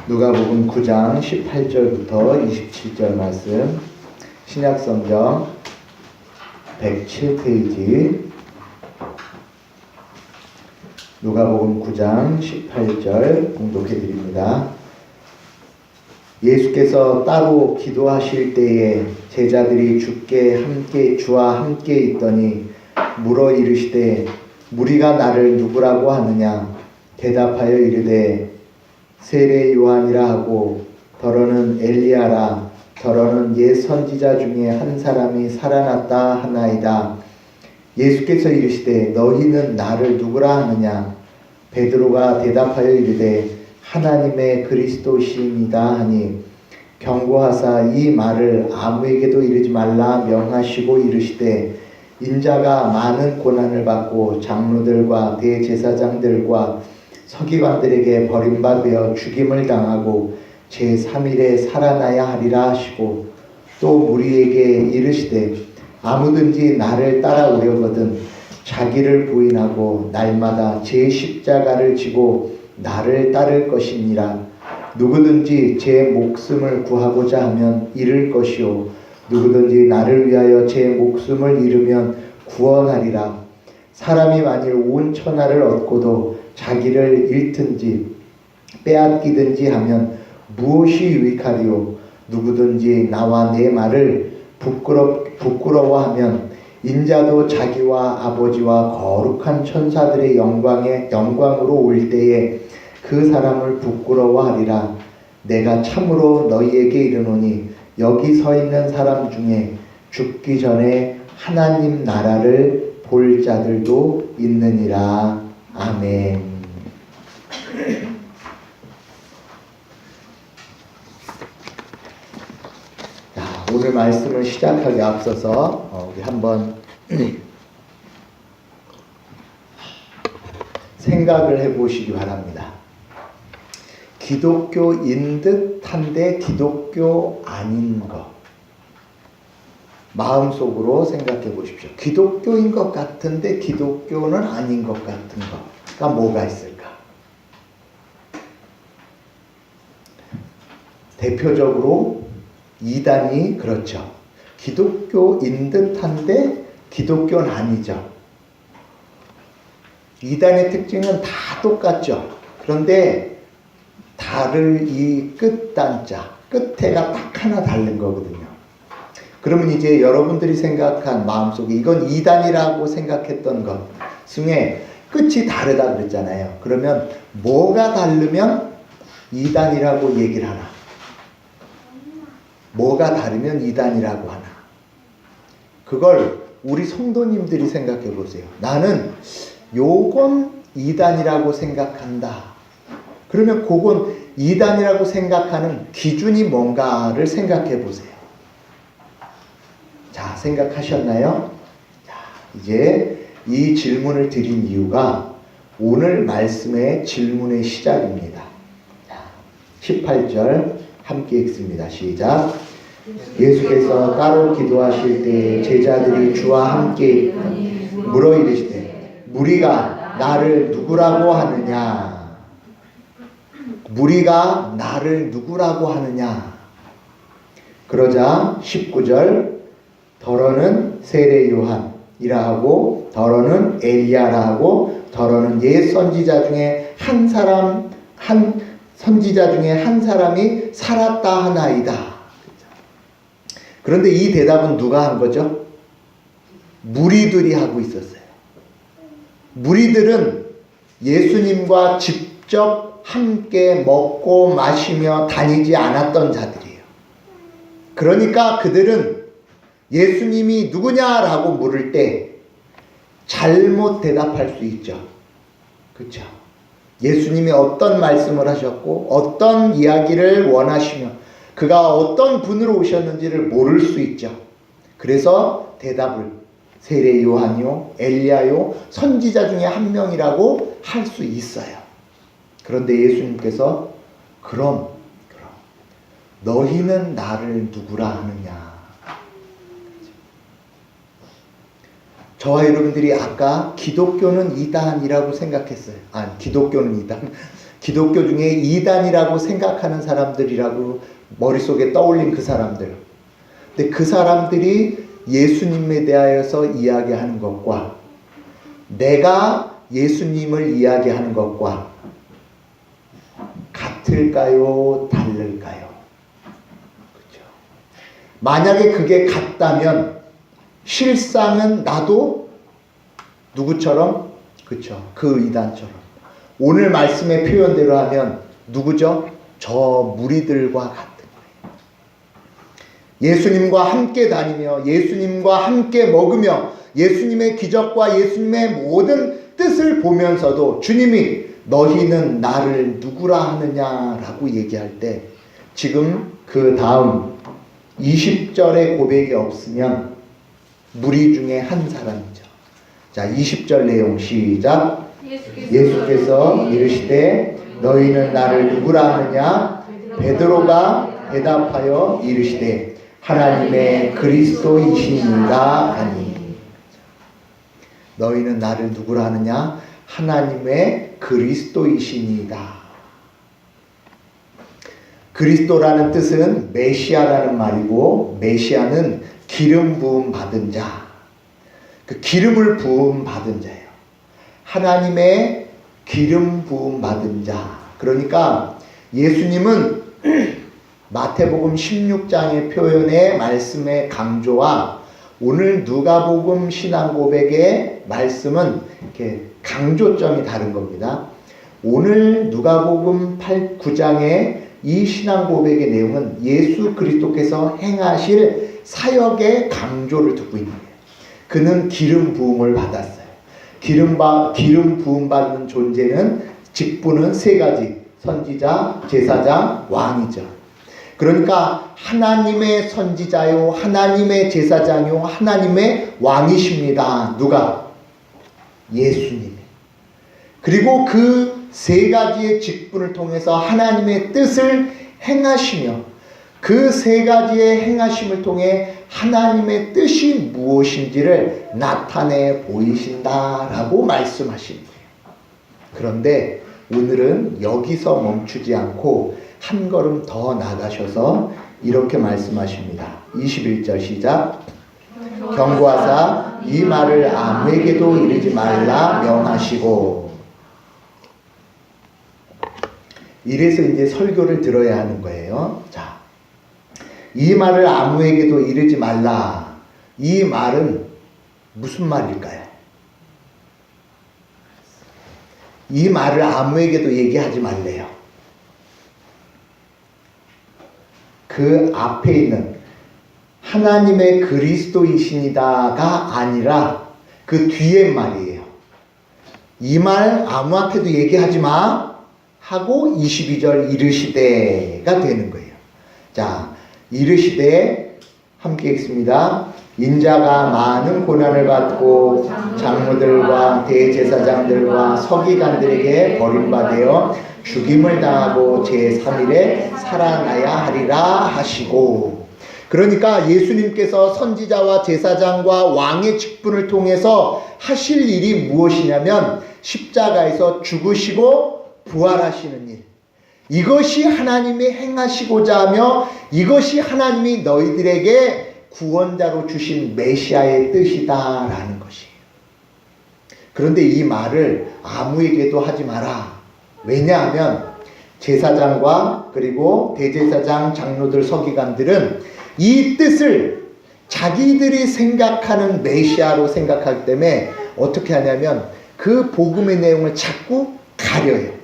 누가복음 9장 18절부터 27절 말씀, 신약성경 107페이지, 누가복음 9장 18절 봉독해 드립니다. 예수께서 따로 기도하실 때에 제자들이 주와 함께 있더니 물어 이르시되 무리가 나를 누구라고 하느냐? 대답하여 이르되 세례 요한이라 하고 더러는 엘리야라, 더러는 옛 선지자 중에 한 사람이 살아났다 하나이다. 예수께서 이르시되 너희는 나를 누구라 하느냐? 베드로가 대답하여 이르되 하나님의 그리스도시니이다 하니 경고하사 이 말을 아무에게도 이르지 말라 명하시고 이르시되 인자가 많은 고난을 받고 장로들과 대제사장들과 서기관들에게 버림받아 죽임을 당하고 제3일에 살아나야 하리라 하시고 또 무리에게 이르시되 아무든지 나를 따라오려거든 자기를 부인하고 날마다 제 십자가를 지고 나를 따를 것이니라. 누구든지 제 목숨을 구하고자 하면 잃을 것이요 누구든지 나를 위하여 제 목숨을 잃으면 구원하리라. 사람이 만일 온 천하를 얻고도 자기를 잃든지 빼앗기든지 하면 무엇이 유익하리요? 누구든지 나와 내 말을 부끄러워하면 인자도 자기와 아버지와 거룩한 천사들의 영광으로 올 때에 그 사람을 부끄러워하리라. 내가 참으로 너희에게 이르노니 여기 서 있는 사람 중에 죽기 전에 하나님 나라를 볼 자들도 있느니라. 아멘. 자, 오늘 말씀을 시작하기 앞서서 우리 한번 생각을 해보시기 바랍니다. 기독교인 듯한데 기독교 아닌 것, 마음속으로 생각해 보십시오. 기독교인 것 같은데 기독교는 아닌 것 같은 거가 뭐가 있을까? 대표적으로 이단이 그렇죠. 기독교인 듯한데 기독교는 아니죠. 이단의 특징은 다 똑같죠. 그런데 다를 이 끝단자, 끝에가 딱 하나 다른 거거든요. 그러면 이제 여러분들이 생각한 마음속에 이건 이단이라고 생각했던 것 중에 끝이 다르다 그랬잖아요. 그러면 뭐가 다르면 이단이라고 얘기를 하나? 뭐가 다르면 이단이라고 하나? 그걸 우리 성도님들이 생각해 보세요. 나는 요건 이단이라고 생각한다. 그러면 그건 이단이라고 생각하는 기준이 뭔가를 생각해 보세요. 자, 생각하셨나요? 자, 이제 이 질문을 드린 이유가 오늘 말씀의 질문의 시작입니다. 자, 18절 함께 읽습니다. 시작. 예수께서 따로 기도하실 때 제자들이 주와 함께 물어 이르시되 무리가 나를 누구라고 하느냐? 무리가 나를 누구라고 하느냐? 그러자 19절 더러는 세례 요한이라 하고 더러는 엘리야라 하고 더러는 옛 선지자 중에 한 사람이 살았다 하나이다. 그런데 이 대답은 누가 한 거죠? 무리들이 하고 있었어요. 무리들은 예수님과 직접 함께 먹고 마시며 다니지 않았던 자들이에요. 그러니까 그들은 예수님이 누구냐라고 물을 때 잘못 대답할 수 있죠. 그렇죠? 예수님이 어떤 말씀을 하셨고 어떤 이야기를 원하시며 그가 어떤 분으로 오셨는지를 모를 수 있죠. 그래서 대답을 세례 요한이요, 엘리야요, 선지자 중에 한 명이라고 할 수 있어요. 그런데 예수님께서 그럼 너희는 나를 누구라 하느냐? 저와 여러분들이 아까 기독교는 이단이라고 생각했어요. 아니, 기독교는 이단, 기독교 중에 이단이라고 생각하는 사람들이라고 머릿속에 떠올린 그 사람들. 근데 그 사람들이 예수님에 대하여서 이야기하는 것과 내가 예수님을 이야기하는 것과 같을까요? 다를까요? 그렇죠. 만약에 그게 같다면 실상은 나도 누구처럼? 그렇죠. 그 이단처럼. 오늘 말씀의 표현대로 하면 누구죠? 저 무리들과 같은 거예요. 예수님과 함께 다니며 예수님과 함께 먹으며 예수님의 기적과 예수님의 모든 뜻을 보면서도 주님이 너희는 나를 누구라 하느냐라고 얘기할 때 지금 그 다음 20절의 고백이 없으면 무리 중에 한 사람이죠. 자, 20절 내용 시작. 예수께서 이르시되 너희는 나를 누구라 하느냐? 베드로가 대답하여 이르시되 하나님의 그리스도이시니라 하니. 너희는 나를 누구라 하느냐? 하나님의 그리스도이시니이다. 그리스도라는 뜻은 메시아라는 말이고 메시아는 기름 부음 받은 자. 그 기름을 부음 받은 자예요. 하나님의 기름 부음 받은 자. 그러니까 예수님은 마태복음 16장의 표현의 말씀의 강조와 오늘 누가복음 신앙고백의 말씀은 이렇게 강조점이 다른 겁니다. 오늘 누가복음 9장의 이 신앙고백의 내용은 예수 그리스도께서 행하실 사역의 강조를 두고 있는 거예요. 그는 기름 부음을 받았어요. 기름 부음 받는 존재는 직분은 세 가지. 선지자, 제사장, 왕이죠. 그러니까 하나님의 선지자요, 하나님의 제사장요, 하나님의 왕이십니다. 누가? 예수님. 그리고 그 세 가지의 직분을 통해서 하나님의 뜻을 행하시며 그 세 가지의 행하심을 통해 하나님의 뜻이 무엇인지를 나타내 보이신다라고 말씀하신 거예요. 그런데 오늘은 여기서 멈추지 않고 한 걸음 더 나가셔서 이렇게 말씀하십니다. 21절 시작. 경고하사 이 말을 아무에게도 이르지 말라 명하시고. 이래서 이제 설교를 들어야 하는 거예요. 자, 이 말을 아무에게도 이르지 말라. 이 말은 무슨 말일까요? 이 말을 아무에게도 얘기하지 말래요. 그 앞에 있는 하나님의 그리스도이시니다가 아니라 그 뒤에 말이에요. 이 말 아무한테도 얘기하지 마 하고 22절 이르시되가 되는 거예요. 자, 이르시되 함께 읽습니다. 인자가 많은 고난을 받고 장로들과 대제사장들과 서기관들에게 버림받아 죽임을 당하고 제3일에 살아나야 하리라 하시고. 그러니까 예수님께서 선지자와 제사장과 왕의 직분을 통해서 하실 일이 무엇이냐면 십자가에서 죽으시고 부활하시는 일. 이것이 하나님이 행하시고자 하며 이것이 하나님이 너희들에게 구원자로 주신 메시아의 뜻이다라는 것이에요. 그런데 이 말을 아무에게도 하지 마라. 왜냐하면 제사장과 그리고 대제사장, 장로들, 서기관들은 이 뜻을 자기들이 생각하는 메시아로 생각하기 때문에 어떻게 하냐면 그 복음의 내용을 자꾸 가려요.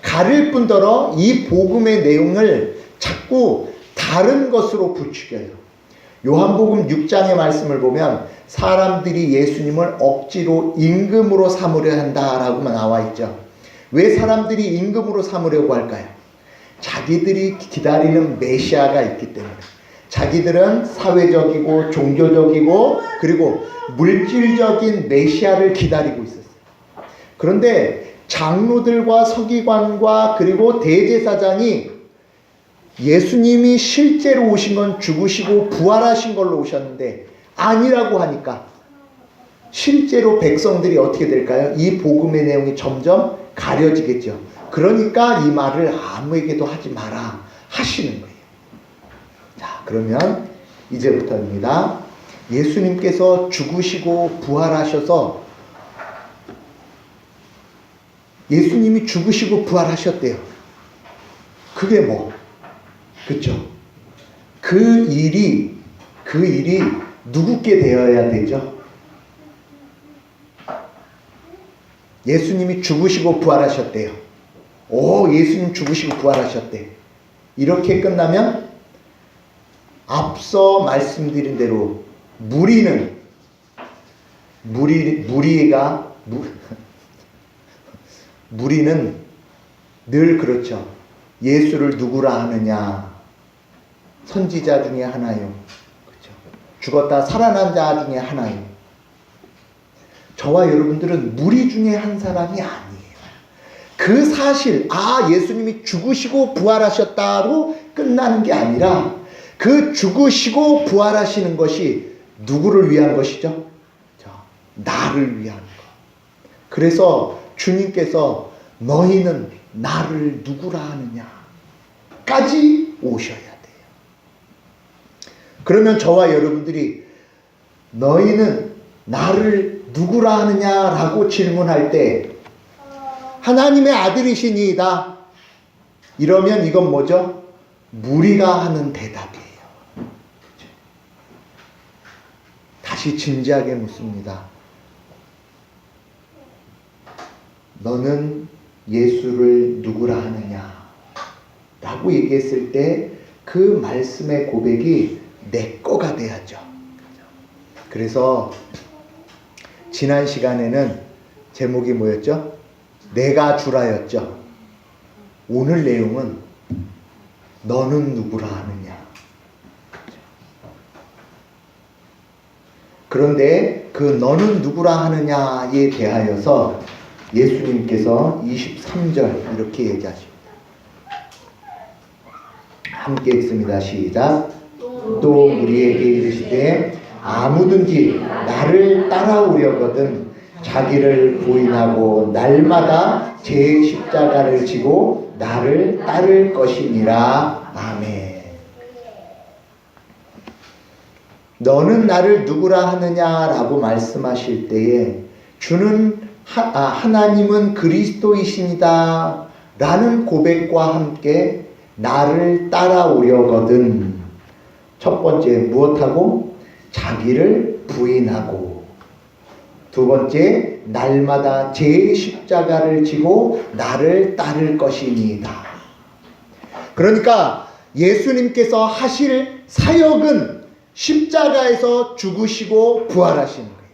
가릴 뿐더러 이 복음의 내용을 자꾸 다른 것으로 부추겨요. 요한복음 6장의 말씀을 보면 사람들이 예수님을 억지로 임금으로 삼으려 한다라고만 나와 있죠. 왜 사람들이 임금으로 삼으려고 할까요? 자기들이 기다리는 메시아가 있기 때문에. 자기들은 사회적이고 종교적이고 그리고 물질적인 메시아를 기다리고 있었어요. 그런데 장로들과 서기관과 그리고 대제사장이 예수님이 실제로 오신 건 죽으시고 부활하신 걸로 오셨는데 아니라고 하니까 실제로 백성들이 어떻게 될까요? 이 복음의 내용이 점점 가려지겠죠. 그러니까 이 말을 아무에게도 하지 마라 하시는 거예요. 자, 그러면 이제부터입니다. 예수님께서 죽으시고 부활하셔서 예수님이 죽으시고 부활하셨대요. 그게 뭐? 그쵸? 그 일이 누구께 되어야 되죠? 예수님이 죽으시고 부활하셨대요. 오, 예수님 죽으시고 부활하셨대. 이렇게 끝나면 앞서 말씀드린 대로 무리는 늘 그렇죠. 예수를 누구라 하느냐? 선지자 중에 하나요. 그렇죠. 죽었다 살아난 자 중에 하나요. 저와 여러분들은 무리 중에 한 사람이 아니에요. 그 사실, 예수님이 죽으시고 부활하셨다로 끝나는 게 아니라 그 죽으시고 부활하시는 것이 누구를 위한 것이죠? 나를 위한 것. 그래서 주님께서 너희는 나를 누구라 하느냐 까지 오셔야 돼요. 그러면 저와 여러분들이 너희는 나를 누구라 하느냐라고 질문할 때 하나님의 아들이시니이다. 이러면 이건 뭐죠? 무리가 하는 대답이에요. 다시 진지하게 묻습니다. 너는 예수를 누구라 하느냐? 라고 얘기했을 때 그 말씀의 고백이 내 거가 돼야죠. 그래서 지난 시간에는 제목이 뭐였죠? 내가 주라였죠. 오늘 내용은 너는 누구라 하느냐? 그런데 그 너는 누구라 하느냐에 대하여서 예수님께서 23절 이렇게 얘기하십니다. 함께 읽습니다. 시작. 또 우리에게 이르시되 아무든지 나를 따라오려거든 자기를 부인하고 날마다 제 십자가를 지고 나를 따를 것이니라. 아멘. 너는 나를 누구라 하느냐라고 말씀하실 때에 주는 하나님은 그리스도이시니다 라는 고백과 함께 나를 따라오려거든 첫 번째 무엇하고? 자기를 부인하고, 두 번째 날마다 제 십자가를 지고 나를 따를 것이니이다. 그러니까 예수님께서 하실 사역은 십자가에서 죽으시고 부활하시는 거예요.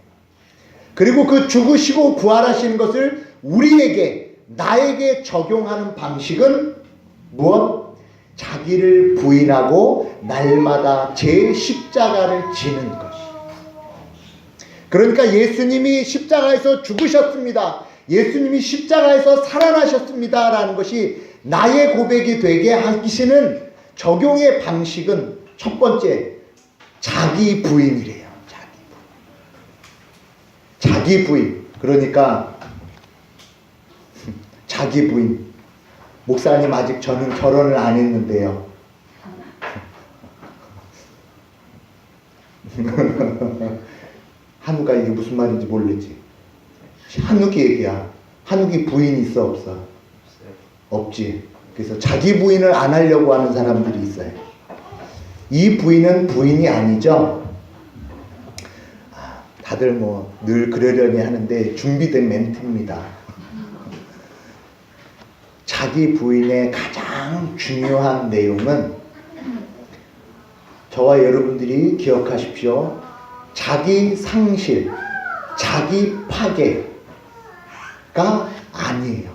그리고 그 죽으시고 부활하시는 것을 우리에게, 나에게 적용하는 방식은 무엇? 자기를 부인하고 날마다 제 십자가를 지는 것이. 그러니까 예수님이 십자가에서 죽으셨습니다. 예수님이 십자가에서 살아나셨습니다. 라는 것이 나의 고백이 되게 하시는 적용의 방식은 첫 번째, 자기 부인이래요. 자기 부인. 그러니까 자기 부인. 목사님 아직 저는 결혼을 안 했는데요. 한우가 이게 무슨 말인지 모르지. 한욱이 얘기야. 한욱이 부인 있어 없어? 없지. 그래서 자기 부인을 안 하려고 하는 사람들이 있어요. 이 부인은 부인이 아니죠. 다들 뭐 늘 그러려니 하는데 준비된 멘트입니다. 자기 부인의 가장 중요한 내용은 저와 여러분들이 기억하십시오. 자기 상실, 자기 파괴가 아니에요.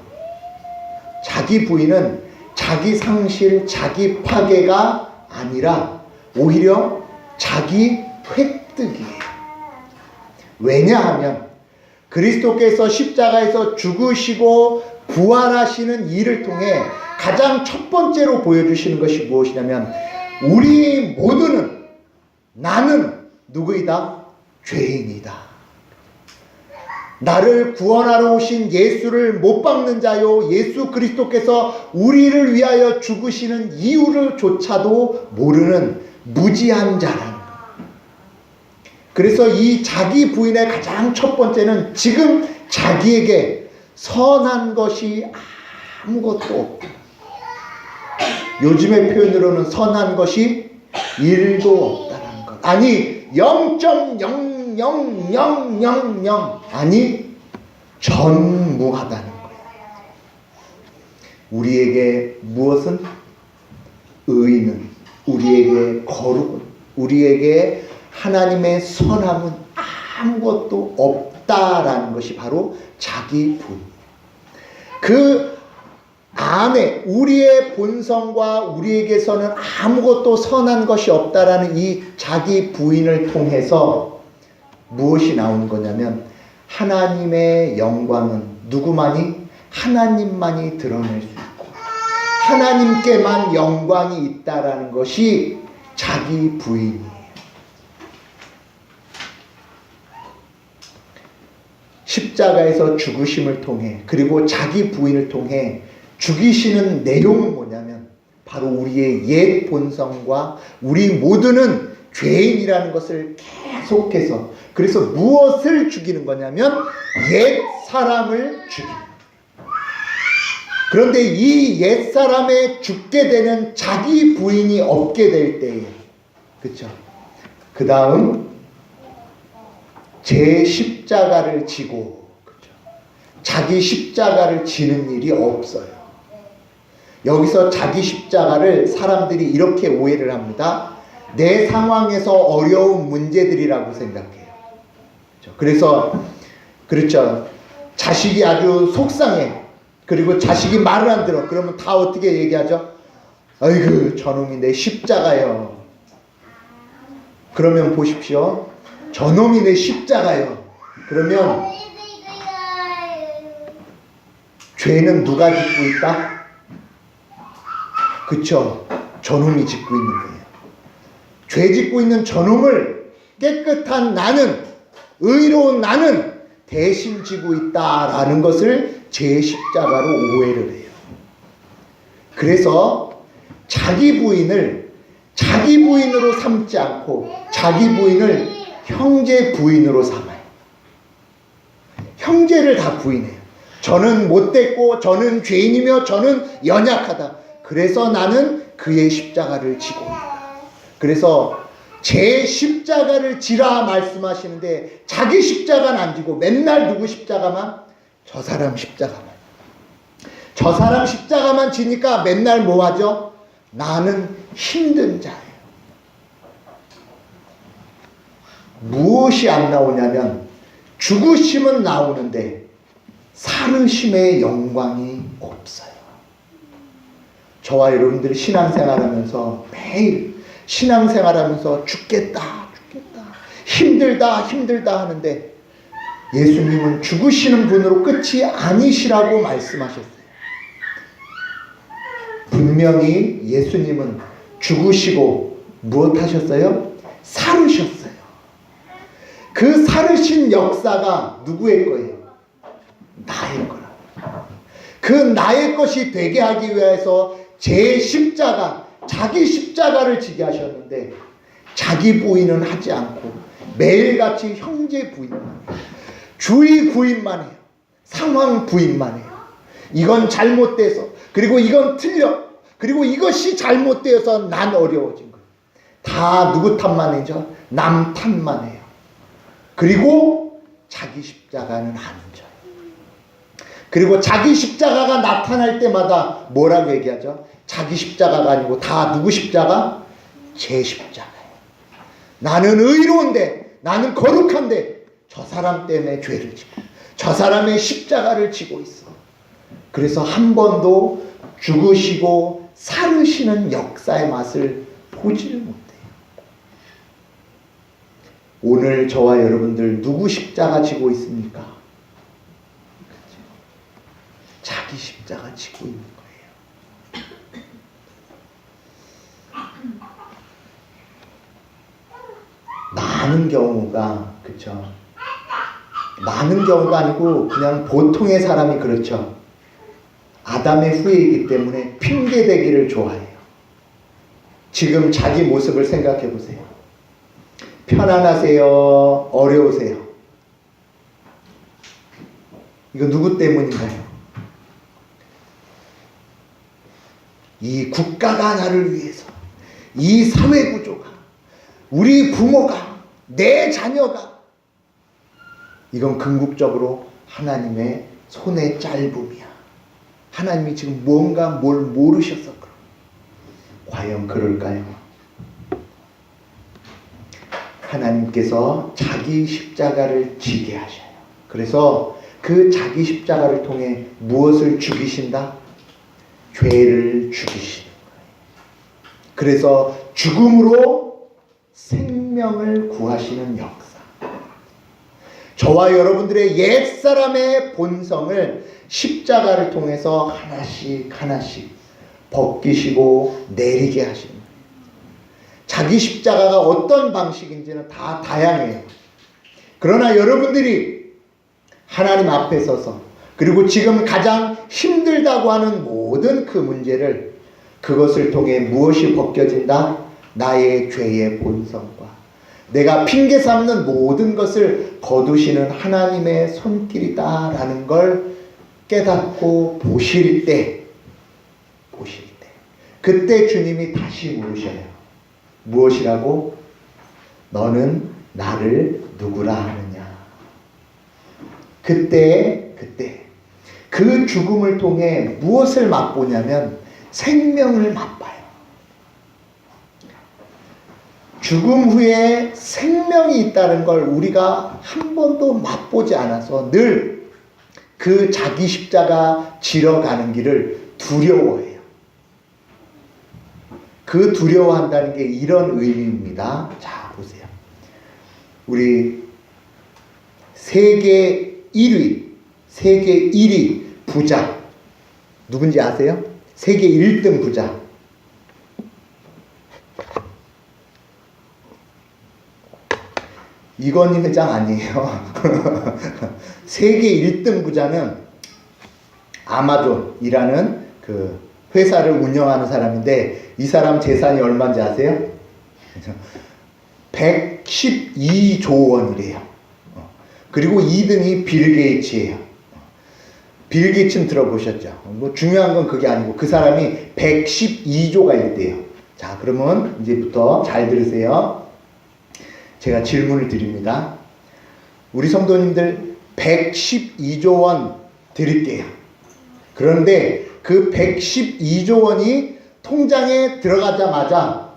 자기 부인은 자기 상실, 자기 파괴가 아니라 오히려 자기 획득이에요. 왜냐하면 그리스도께서 십자가에서 죽으시고 부활하시는 일을 통해 가장 첫 번째로 보여주시는 것이 무엇이냐면 우리 모두는 나는 누구이다? 죄인이다. 나를 구원하러 오신 예수를 못 박는 자요, 예수 그리스도께서 우리를 위하여 죽으시는 이유를 조차도 모르는 무지한 자라는 거예요. 그래서 이 자기 부인의 가장 첫 번째는 지금 자기에게 선한 것이 아무것도 없다. 요즘의 표현으로는 선한 것이 1도 없다는 것. 아니 0.00000 아니 전무하다는 거예요. 우리에게 무엇은? 의는, 우리에게 거룩은, 우리에게 하나님의 선함은 아무것도 없다라는 것이 바로 자기 부인. 그 안에 우리의 본성과 우리에게서는 아무것도 선한 것이 없다라는 이 자기 부인을 통해서 무엇이 나오는 거냐면 하나님의 영광은 누구만이? 하나님만이 드러낼 수 있고 하나님께만 영광이 있다라는 것이 자기 부인이에요. 십자가에서 죽으심을 통해 그리고 자기 부인을 통해 죽이시는 내용은 뭐냐면 바로 우리의 옛 본성과 우리 모두는 죄인이라는 것을 계속해서, 그래서 무엇을 죽이는 거냐면 옛 사람을 죽이는 거예요. 그런데 이 옛 사람에 죽게 되는 자기 부인이 없게 될 때에, 그렇죠? 그 다음 제 십자가를 지고, 그렇죠? 자기 십자가를 지는 일이 없어요. 여기서 자기 십자가를 사람들이 이렇게 오해를 합니다. 내 상황에서 어려운 문제들이라고 생각해요. 그래서 그렇죠. 자식이 아주 속상해. 그리고 자식이 말을 안 들어. 그러면 다 어떻게 얘기하죠? 아이고 저놈이 내 십자가요. 그러면 보십시오. 저놈이 내 십자가요. 그러면 죄는 누가 짓고 있다? 그쵸? 저놈이 짓고 있는 거예요. 죄 짓고 있는 저놈을 깨끗한 나는, 의로운 나는 대신 지고 있다라는 것을 제 십자가로 오해를 해요. 그래서 자기 부인을 자기 부인으로 삼지 않고 자기 부인을 형제 부인으로 삼아요. 형제를 다 부인해요. 저는 못됐고 저는 죄인이며 저는 연약하다. 그래서 나는 그의 십자가를 지고 있다. 그래서 제 십자가를 지라 말씀하시는데 자기 십자가는 안 지고 맨날 누구 십자가만? 저 사람 십자가만. 저 사람 십자가만 지니까 맨날 뭐 하죠? 나는 힘든 자예요. 무엇이 안 나오냐면 죽으심은 나오는데 살으심의 영광이 없어요. 저와 여러분들이 신앙생활하면서 매일 신앙생활하면서 죽겠다 힘들다 하는데 예수님은 죽으시는 분으로 끝이 아니시라고 말씀하셨어요. 분명히 예수님은 죽으시고 무엇 하셨어요? 살으셨어요. 그 살으신 역사가 누구의 거예요? 나의 거라. 그 나의 것이 되게 하기 위해서 제 십자가, 자기 십자가를 지게 하셨는데 자기 부인은 하지 않고 매일같이 형제 부인만 해요. 주의 부인만 해요. 상황 부인만 해요. 이건 잘못돼서, 그리고 이건 틀려, 그리고 이것이 잘못되어서 난 어려워진 거예요. 다 누구 탓만 해죠? 남 탓만 해요. 그리고 자기 십자가는 안 져요. 그리고 자기 십자가가 나타날 때마다 뭐라고 얘기하죠? 자기 십자가가 아니고 다 누구 십자가? 제 십자가예요. 나는 의로운데, 나는 거룩한데 저 사람 때문에 죄를 지고 저 사람의 십자가를 지고 있어. 그래서 한 번도 죽으시고 살으시는 역사의 맛을 보지를 못해요. 오늘 저와 여러분들 누구 십자가 지고 있습니까? 자기 십자가 지고 있는 거예요. 많은 경우가, 그쵸? 많은 경우가 아니고 그냥 보통의 사람이 그렇죠. 아담의 후예이기 때문에 핑계대기를 좋아해요. 지금 자기 모습을 생각해 보세요. 편안하세요? 어려우세요? 이거 누구 때문인가요? 이 국가가 나를 위해서, 이 사회 구조가, 우리 부모가, 내 자녀가, 이건 궁극적으로 하나님의 손의 짧음이야. 하나님이 지금 뭔가 뭘 모르셔서 그래. 과연 그럴까요? 하나님께서 자기 십자가를 지게 하셔요. 그래서 그 자기 십자가를 통해 무엇을 죽이신다? 죄를 죽이시는 거예요. 그래서 죽음으로 생명을 구하시는 역사. 저와 여러분들의 옛사람의 본성을 십자가를 통해서 하나씩 하나씩 벗기시고 내리게 하시는 거예요. 자기 십자가가 어떤 방식인지는 다 다양해요. 그러나 여러분들이 하나님 앞에 서서, 그리고 지금 가장 힘들다고 하는 모든 그 문제를, 그것을 통해 무엇이 벗겨진다? 나의 죄의 본성과 내가 핑계 삼는 모든 것을 거두시는 하나님의 손길이다라는 걸 깨닫고 보실 때, 그때 주님이 다시 물으셔요. 무엇이라고? 너는 나를 누구라 하느냐? 그때 그 죽음을 통해 무엇을 맛보냐면 생명을 맛봐요. 죽음 후에 생명이 있다는 걸 우리가 한 번도 맛보지 않아서 늘 그 자기 십자가 지러 가는 길을 두려워해요. 그 두려워한다는 게 이런 의미입니다. 자, 보세요. 우리 세계 1위 부자 누군지 아세요? 세계 1등 부자. 이건희 회장 아니에요. 세계 1등 부자는 아마존이라는 그 회사를 운영하는 사람인데, 이 사람 재산이 얼마인지 아세요? 112조 원이래요. 그리고 2등이 빌 게이츠예요. 빌 게이츠는 들어보셨죠? 뭐 중요한 건 그게 아니고 그 사람이 112조가 있대요. 자, 그러면 이제부터 잘 들으세요. 제가 질문을 드립니다. 우리 성도님들 112조 원 드릴게요. 그런데 그 112조 원이 통장에 들어가자마자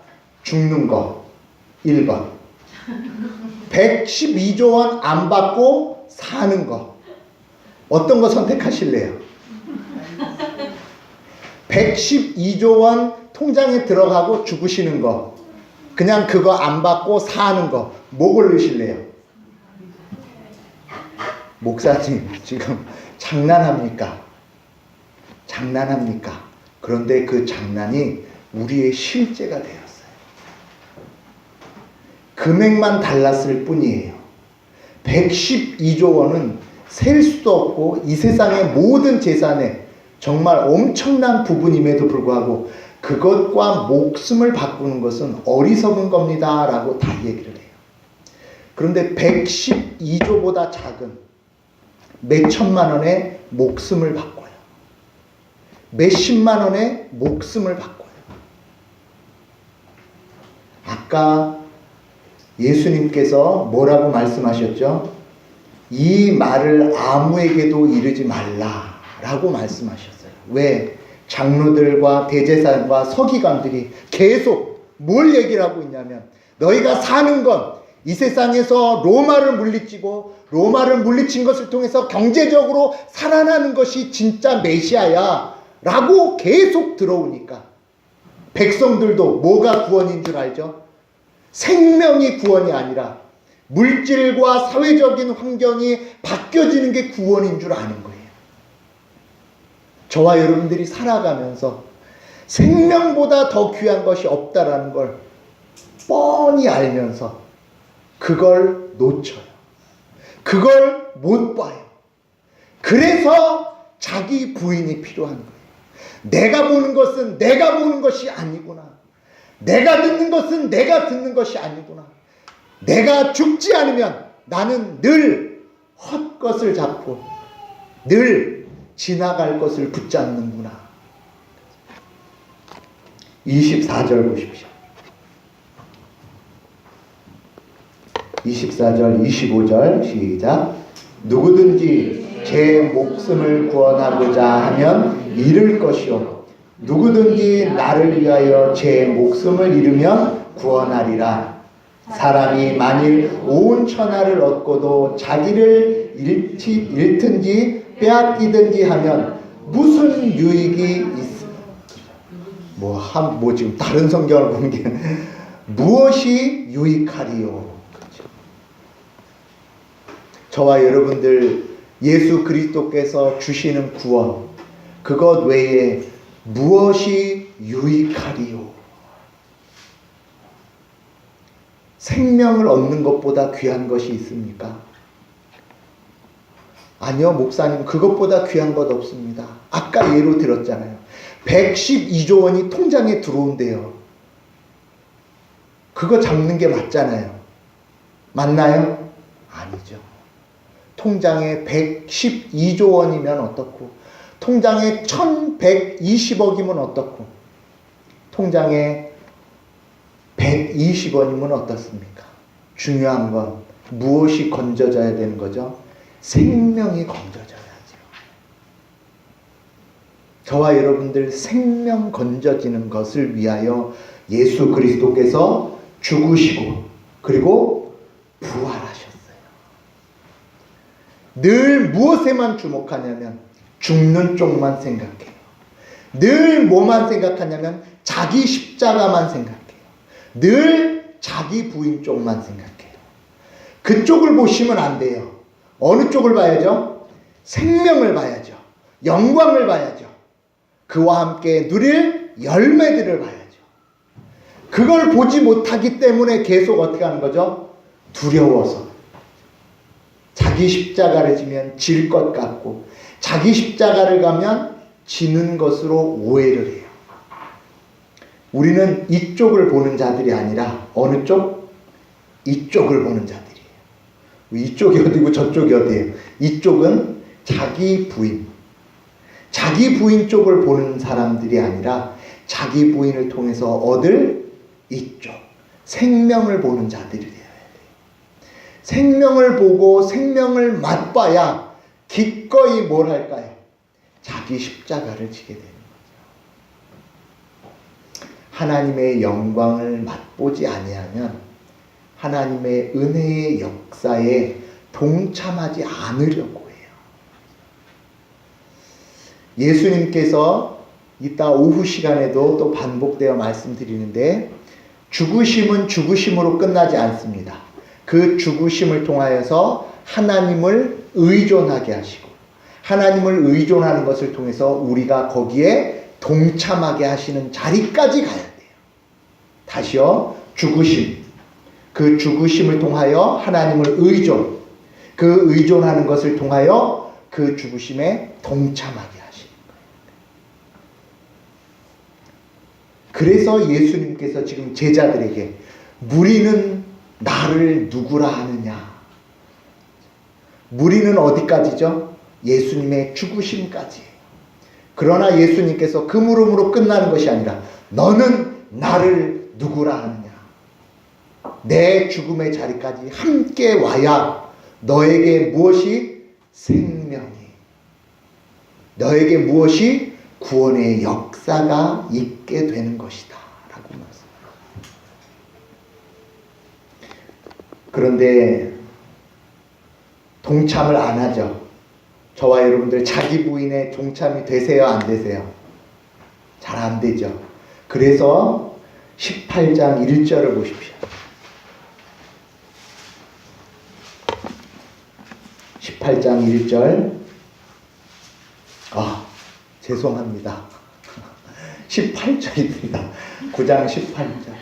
죽는 거 1번. 112조 원 안 받고 사는 거. 어떤 거 선택하실래요? 112조 원 통장에 들어가고 죽으시는 거. 그냥 그거 안 받고 사는 거. 뭐 고르실래요? 목사님, 지금 장난합니까? 그런데 그 장난이 우리의 실제가 되었어요. 금액만 달랐을 뿐이에요. 112조 원은 셀 수도 없고 이 세상의 모든 재산에 정말 엄청난 부분임에도 불구하고 그것과 목숨을 바꾸는 것은 어리석은 겁니다 라고 다 얘기를 해요. 그런데 112조보다 작은 몇 천만 원의 목숨을 바꿔요. 몇십만 원의 목숨을 바꿔요. 아까 예수님께서 뭐라고 말씀하셨죠? 이 말을 아무에게도 이르지 말라라고 말씀하셨어요. 왜? 장로들과 대제사장과 서기관들이 계속 뭘 얘기를 하고 있냐면, 너희가 사는 건 이 세상에서 로마를 물리치고 로마를 물리친 것을 통해서 경제적으로 살아나는 것이 진짜 메시아야 라고 계속 들어오니까 백성들도 뭐가 구원인 줄 알죠? 생명이 구원이 아니라 물질과 사회적인 환경이 바뀌어지는 게 구원인 줄 아는 거예요. 저와 여러분들이 살아가면서 생명보다 더 귀한 것이 없다라는 걸 뻔히 알면서 그걸 놓쳐요. 그걸 못 봐요. 그래서 자기 부인이 필요한 거예요. 내가 보는 것은 내가 보는 것이 아니구나. 내가 듣는 것은 내가 듣는 것이 아니구나. 내가 죽지 않으면 나는 늘 헛것을 잡고 늘 지나갈 것을 붙잡는구나. 24절 보십시오. 24절, 25절 시작. 누구든지 제 목숨을 구원하고자 하면 잃을 것이요 누구든지 나를 위하여 제 목숨을 잃으면 구원하리라. 사람이 만일 온 천하를 얻고도 자기를 잃든지 빼앗기든지 하면 무슨 유익이 뭐 지금 다른 성경을 보는 게 무엇이 유익하리요? 그렇죠. 저와 여러분들 예수 그리스도께서 주시는 구원 그것 외에 무엇이 유익하리요? 생명을 얻는 것보다 귀한 것이 있습니까? 아니요, 목사님, 그것보다 귀한 것 없습니다. 아까 예로 들었잖아요. 112조 원이 통장에 들어온대요. 그거 잡는 게 맞잖아요. 맞나요? 아니죠. 통장에 112조 원이면 어떻고, 통장에 1120억이면 어떻고, 통장에 120원이면 어떻습니까? 중요한 건 무엇이 건져져야 되는 거죠? 생명이 건져져야죠. 저와 여러분들 생명 건져지는 것을 위하여 예수 그리스도께서 죽으시고 그리고 부활하셨어요. 늘 무엇에만 주목하냐면 죽는 쪽만 생각해요. 늘 뭐만 생각하냐면 자기 십자가만 생각해요. 늘 자기 부인 쪽만 생각해요. 그쪽을 보시면 안 돼요. 어느 쪽을 봐야죠? 생명을 봐야죠. 영광을 봐야죠. 그와 함께 누릴 열매들을 봐야죠. 그걸 보지 못하기 때문에 계속 어떻게 하는 거죠? 두려워서. 자기 십자가를 지면 질 것 같고 자기 십자가를 가면 지는 것으로 오해를 해요. 우리는 이쪽을 보는 자들이 아니라 어느 쪽? 이쪽을 보는 자들이에요. 이쪽이 어디고 저쪽이 어디예요? 이쪽은 자기 부인. 자기 부인 쪽을 보는 사람들이 아니라 자기 부인을 통해서 얻을 이쪽. 생명을 보는 자들이 되어야 돼요. 생명을 보고 생명을 맛봐야 기꺼이 뭘 할까요? 자기 십자가를 지게 되는 거죠. 하나님의 영광을 맛보지 아니하면 하나님의 은혜의 역사에 동참하지 않으려고 해요. 예수님께서 이따 오후 시간에도 또 반복되어 말씀드리는데 죽으심은 죽으심으로 끝나지 않습니다. 그 죽으심을 통하여서 하나님을 의존하게 하시고 하나님을 의존하는 것을 통해서 우리가 거기에 동참하게 하시는 자리까지 가야 돼요. 다시요. 죽으심. 그 죽으심을 통하여 하나님을 의존. 그 의존하는 것을 통하여 그 죽으심에 동참하게 하시는 거예요. 그래서 예수님께서 지금 제자들에게 무리는 나를 누구라 하느냐. 무리는 어디까지죠? 예수님의 죽으심까지. 그러나 예수님께서 그 물음으로 끝나는 것이 아니라 너는 나를 누구라 하느냐. 내 죽음의 자리까지 함께 와야 너에게 무엇이 생명이, 너에게 무엇이 구원의 역사가 있게 되는 것이다 라고 말씀합니다. 그런데 동참을 안 하죠. 저와 여러분들 자기 부인의 동참이 되세요? 안 되세요? 잘 안 되죠. 그래서 18장 1절을 보십시오. 18장 1절. 죄송합니다. 18절입니다. 9장 18절.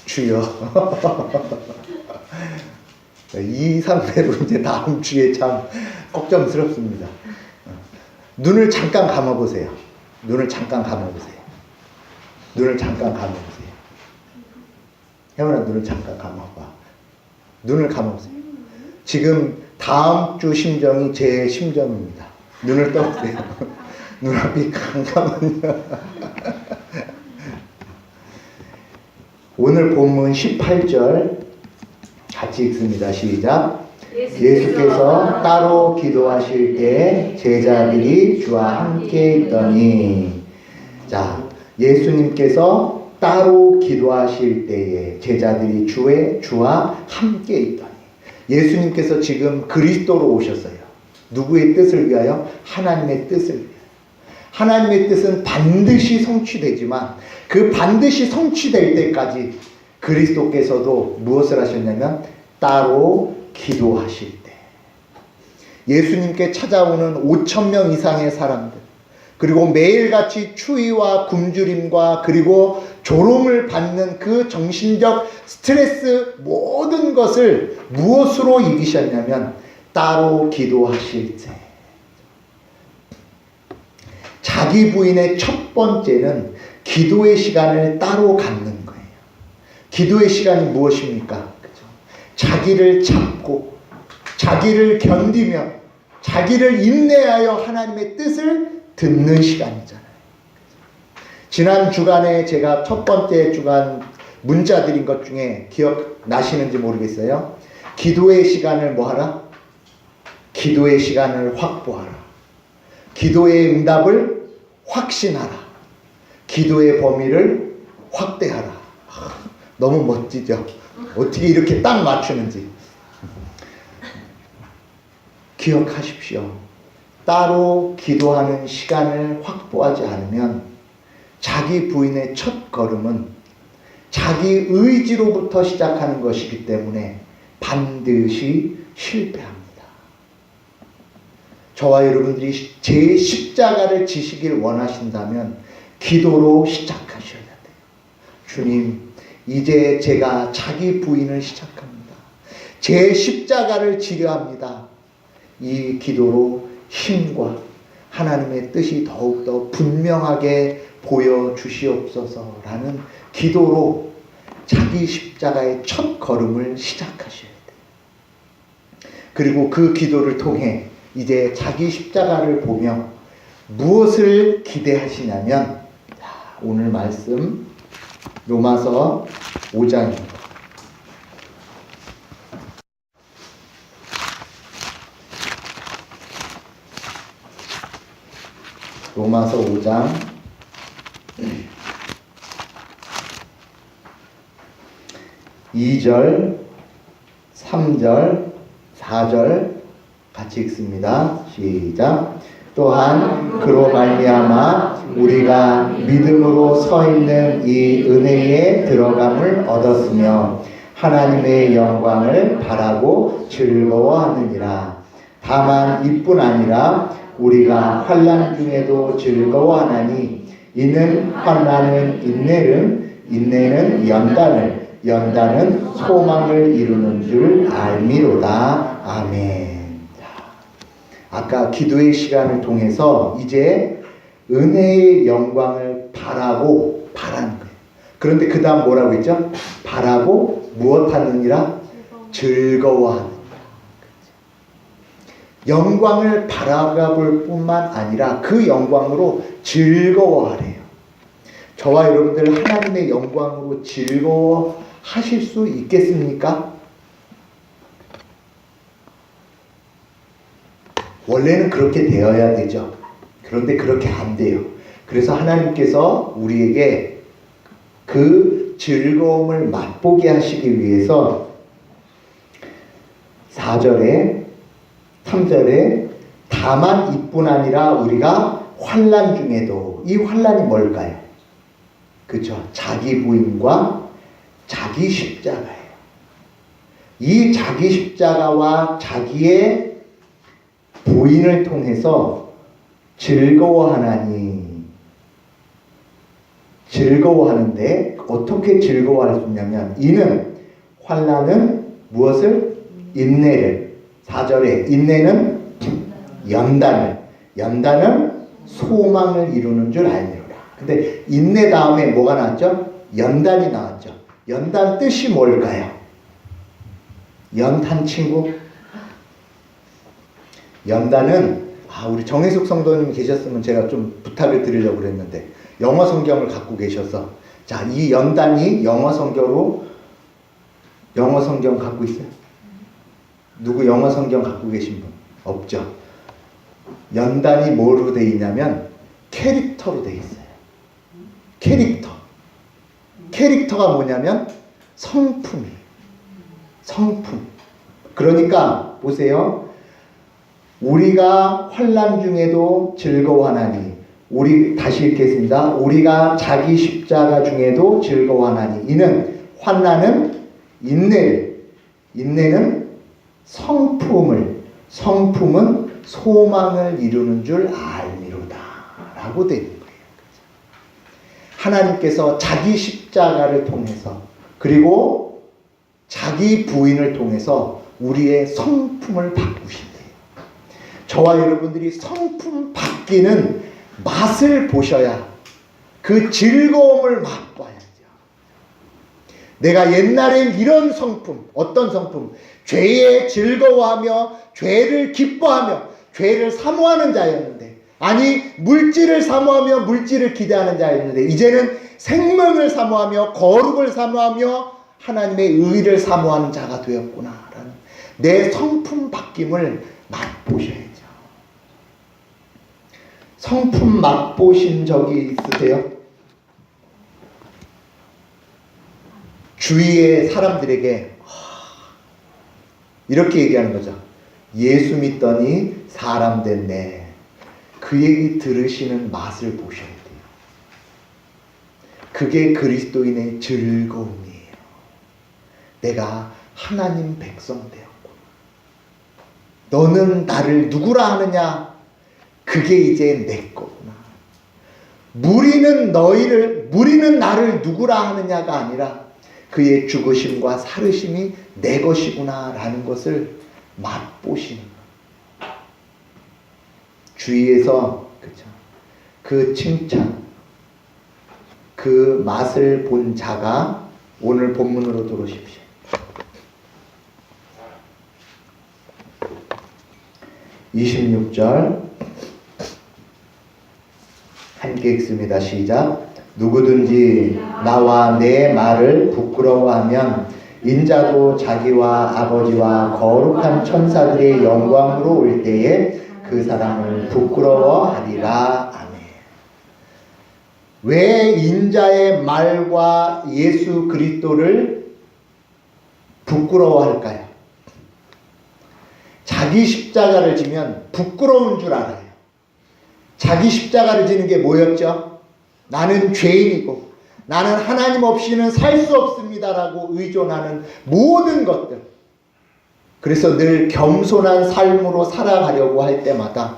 주여. 이 상태로 이제 다음 주에 참 걱정스럽습니다. 눈을 잠깐 감아보세요. 눈을 잠깐 감아보세요. 눈을 잠깐 감아보세요. 혜원아, 눈을 잠깐 감아봐. 눈을 감아보세요. 지금 다음 주 심정이 제 심정입니다. 눈을 떠보세요. 눈앞이 캄캄하냐. 오늘 본문 18절 같이 읽습니다. 시작. 예수께서 따로 기도하실 때 제자들이 주와 함께 있더니. 자, 예수님께서 따로 기도하실 때에 제자들이 주와 함께 있더니. 예수님께서 지금 그리스도로 오셨어요. 누구의 뜻을 위하여? 하나님의 뜻을 위하여. 하나님의 뜻은 반드시 성취되지만 그 반드시 성취될 때까지 그리스도께서도 무엇을 하셨냐면 따로 기도하실 때. 예수님께 찾아오는 5,000명 이상의 사람들, 그리고 매일같이 추위와 굶주림과 그리고 조롱을 받는 그 정신적 스트레스 모든 것을 무엇으로 이기셨냐면 따로 기도하실 때. 자기 부인의 첫 번째는 기도의 시간을 따로 갖는 거예요. 기도의 시간이 무엇입니까? 그죠? 자기를 참고 자기를 견디며 자기를 인내하여 하나님의 뜻을 듣는 시간이잖아요. 지난 주간에 제가 첫 번째 주간 문자 드린 것 중에 기억나시는지 모르겠어요. 기도의 시간을 뭐하라? 기도의 시간을 확보하라. 기도의 응답을 확신하라. 기도의 범위를 확대하라. 너무 멋지죠? 어떻게 이렇게 딱 맞추는지. 기억하십시오. 따로 기도하는 시간을 확보하지 않으면 자기 부인의 첫 걸음은 자기 의지로부터 시작하는 것이기 때문에 반드시 실패합니다. 저와 여러분들이 제 십자가를 지시길 원하신다면 기도로 시작하셔야 돼요. 주님, 이제 제가 자기 부인을 시작합니다. 제 십자가를 지려 합니다. 이 기도로 힘과 하나님의 뜻이 더욱더 분명하게 보여주시옵소서라는 기도로 자기 십자가의 첫 걸음을 시작하셔야 돼요. 그리고 그 기도를 통해 이제 자기 십자가를 보며 무엇을 기대하시냐면, 오늘 말씀 로마서 5장입니다. 로마서 5장 2절, 3절, 4절 같이 읽습니다. 시작. 또한 그로 말미암아 우리가 믿음으로 서 있는 이 은혜에 들어감을 얻었으며 하나님의 영광을 바라고 즐거워하느니라. 다만 이뿐 아니라 우리가 환난 중에도 즐거워하나니 이는 환난은 인내를, 인내는 연단은 소망을 이루는 줄 알미로다. 아멘. 아까 기도의 시간을 통해서 이제 은혜의 영광을 바라는 거예요. 그런데 그 다음 뭐라고 했죠? 바라고 무엇하느니라? 즐거워하느니라. 영광을 바라볼 뿐만 아니라 그 영광으로 즐거워하래요. 저와 여러분들 하나님의 영광으로 즐거워하실 수 있겠습니까? 원래는 그렇게 되어야 되죠. 그런데 그렇게 안 돼요. 그래서 하나님께서 우리에게 그 즐거움을 맛보게 하시기 위해서 4절에 3절에 다만 이뿐 아니라 우리가 환난 중에도, 이 환난이 뭘까요? 그렇죠. 자기 부인과 자기 십자가예요. 이 자기 십자가와 자기의 부인을 통해서 즐거워하나니, 즐거워하는데 어떻게 즐거워할 수 있냐면 이는 환난은 무엇을? 인내를. 4절에 인내는 연단은 소망을 이루는 줄 알미로라. 근데 인내 다음에 뭐가 나왔죠? 연단이 나왔죠. 연단 뜻이 뭘까요? 연탄 친구? 연단은 우리 정혜숙 성도님 계셨으면 제가 좀 부탁을 드리려고 그랬는데 영어 성경을 갖고 계셔서 자, 이 연단이 영어 성경 갖고 있어요? 누구 영어 성경 갖고 계신 분? 없죠. 연단이 뭐로 돼 있냐면 캐릭터로 돼 있어요. 캐릭터가 뭐냐면 성품이에요. 성품. 그러니까 보세요. 우리가 환난 중에도 즐거워하나니, 다시 읽겠습니다. 우리가 자기 십자가 중에도 즐거워하나니, 이는 환난은 인내는 성품은 소망을 이루는 줄 알미로다 라고 되는 거예요. 하나님께서 자기 십자가를 통해서 그리고 자기 부인을 통해서 우리의 성품을 바꾸신대요. 저와 여러분들이 성품 바뀌는 맛을 보셔야 그 즐거움을 맛봐야죠. 내가 옛날엔 이런 성품, 어떤 성품? 죄에 즐거워하며 죄를 기뻐하며 죄를 사모하는 자였는데, 아니 물질을 사모하며 물질을 기대하는 자였는데 이제는 생명을 사모하며 거룩을 사모하며 하나님의 의를 사모하는 자가 되었구나라는 내 성품 바뀜을 맛보셔야죠. 성품 맛보신 적이 있으세요? 주위의 사람들에게 이렇게 얘기하는 거죠. 예수 믿더니 사람 됐네. 그 얘기 들으시는 맛을 보셔야 돼요. 그게 그리스도인의 즐거움이에요. 내가 하나님 백성 되었고, 너는 나를 누구라 하느냐? 그게 이제 내 거구나. 무리는 나를 누구라 하느냐가 아니라 그의 죽으심과 살으심이 내 것이구나 라는 것을 맛보시는 거예요. 주위에서 그 칭찬, 그 맛을 본 자가 오늘 본문으로 들어오십시오. (26절) 함께 읽습니다. 시작. 누구든지 나와 내 말을 부끄러워하면 인자도 자기와 아버지와 거룩한 천사들의 영광으로 올 때에 그 사람을 부끄러워하리라. 아멘. 왜 인자의 말과 예수 그리스도를 부끄러워할까요? 자기 십자가를 지면 부끄러운 줄 알아요. 자기 십자가를 지는 게 뭐였죠? 나는 죄인이고 나는 하나님 없이는 살 수 없습니다라고 의존하는 모든 것들. 그래서 늘 겸손한 삶으로 살아가려고 할 때마다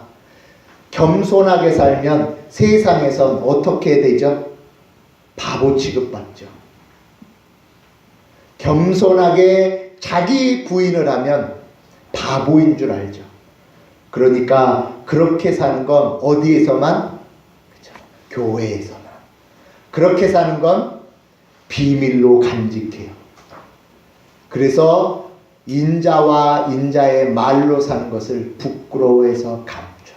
겸손하게 살면 세상에선 어떻게 되죠? 바보 취급받죠. 겸손하게 자기 부인을 하면 바보인 줄 알죠. 그러니까 그렇게 사는 건 어디에서만? 그렇죠. 교회에서만. 그렇게 사는 건 비밀로 간직해요. 그래서 인자와 인자의 말로 사는 것을 부끄러워해서 감춰요.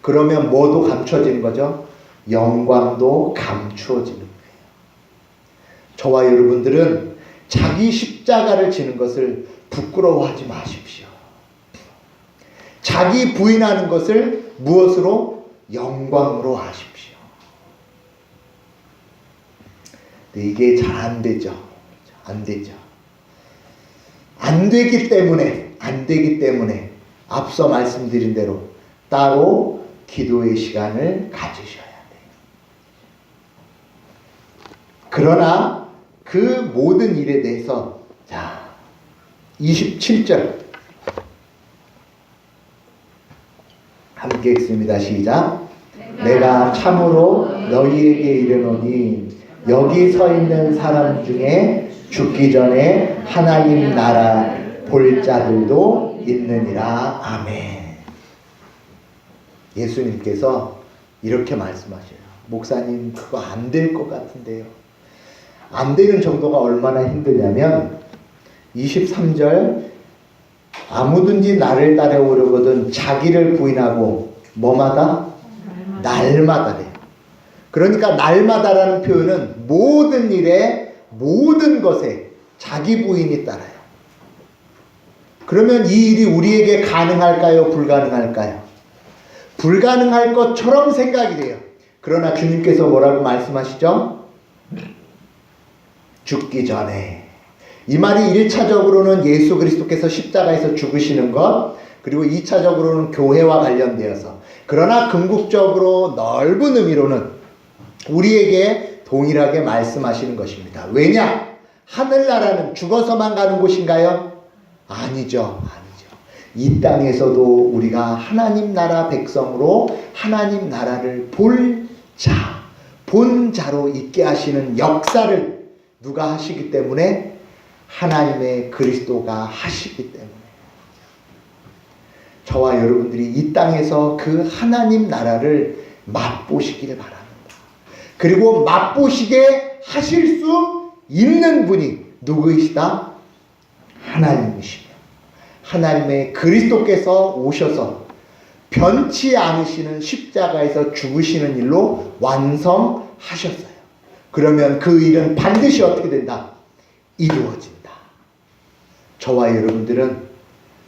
그러면 뭐도 감춰지는 거죠? 영광도 감추어지는 거예요. 저와 여러분들은 자기 십자가를 지는 것을 부끄러워하지 마십시오. 자기 부인하는 것을 무엇으로? 영광으로 하십시오. 근데 이게 잘 안 되죠. 안 되죠. 안 되기 때문에 앞서 말씀드린 대로 따로 기도의 시간을 가지셔야 돼요. 그러나 그 모든 일에 대해서 27절 함께 읽습니다. 시작. 내가 참으로 너희에게 이르노니 여기 서 있는 사람 중에 죽기 전에 하나님 나라 볼 자들도 있느니라. 아멘. 예수님께서 이렇게 말씀하셔요. 목사님, 그거 안 될 것 같은데요. 안 되는 정도가 얼마나 힘드냐면 23절, 아무든지 나를 따라오려거든 자기를 부인하고 뭐마다? 날마다래요. 그러니까 날마다라는 표현은 모든 일에, 모든 것에 자기 부인이 따라요. 그러면 이 일이 우리에게 가능할까요? 불가능할까요? 불가능할 것처럼 생각이 돼요. 그러나 주님께서 뭐라고 말씀하시죠? 죽기 전에. 이 말이 1차적으로는 예수 그리스도께서 십자가에서 죽으시는 것, 그리고 2차적으로는 교회와 관련되어서, 그러나 궁극적으로 넓은 의미로는 우리에게 동일하게 말씀하시는 것입니다. 왜냐? 하늘나라는 죽어서만 가는 곳인가요? 아니죠. 이 땅에서도 우리가 하나님 나라 백성으로 하나님 나라를 볼 자, 본 자로 있게 하시는 역사를 누가 하시기 때문에? 하나님의 그리스도가 하시기 때문에. 저와 여러분들이 이 땅에서 그 하나님 나라를 맛보시기를 바랍니다. 그리고 맛보시게 하실 수 있는 분이 누구이시다? 하나님이시며, 하나님의 그리스도께서 오셔서 변치 않으시는 십자가에서 죽으시는 일로 완성하셨어요. 그러면 그 일은 반드시 어떻게 된다? 이루어진다. 저와 여러분들은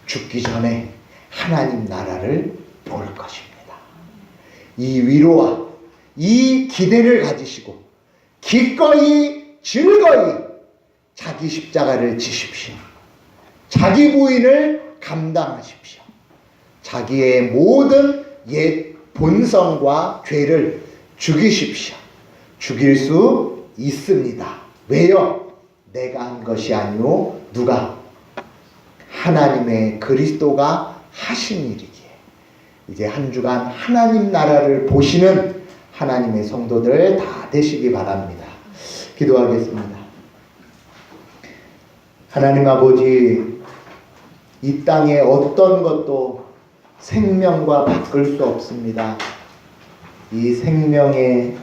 죽기 전에 하나님 나라를 볼 것입니다. 이 위로와 이 기대를 가지시고 기꺼이 즐거이 자기 십자가를 지십시오. 자기 부인을 감당하십시오. 자기의 모든 옛 본성과 죄를 죽이십시오. 죽일 수 있습니다. 왜요? 내가 한 것이 아니오. 누가? 하나님의 그리스도가 하신 일이기에. 이제 한 주간 하나님 나라를 보시는 하나님의 성도들 다 되시기 바랍니다. 기도하겠습니다. 하나님 아버지, 이 땅에 어떤 것도 생명과 바꿀 수 없습니다. 이 생명을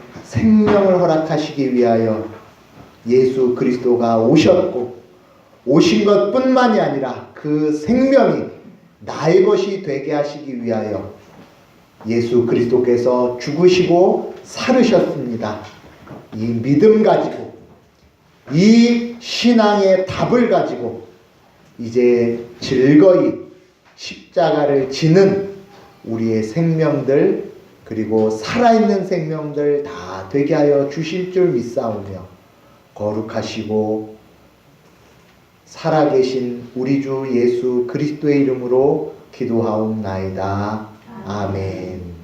허락하시기 위하여 예수 그리스도가 오셨고, 오신 것뿐만이 아니라 그 생명이 나의 것이 되게 하시기 위하여 예수 그리스도께서 죽으시고 살으셨습니다. 이 믿음 가지고, 이 신앙의 답을 가지고 이제 즐거이 십자가를 지는 우리의 생명들, 그리고 살아있는 생명들 다 되게 하여 주실 줄 믿사오며, 거룩하시고 살아계신 우리 주 예수 그리스도의 이름으로 기도하옵나이다. 아멘.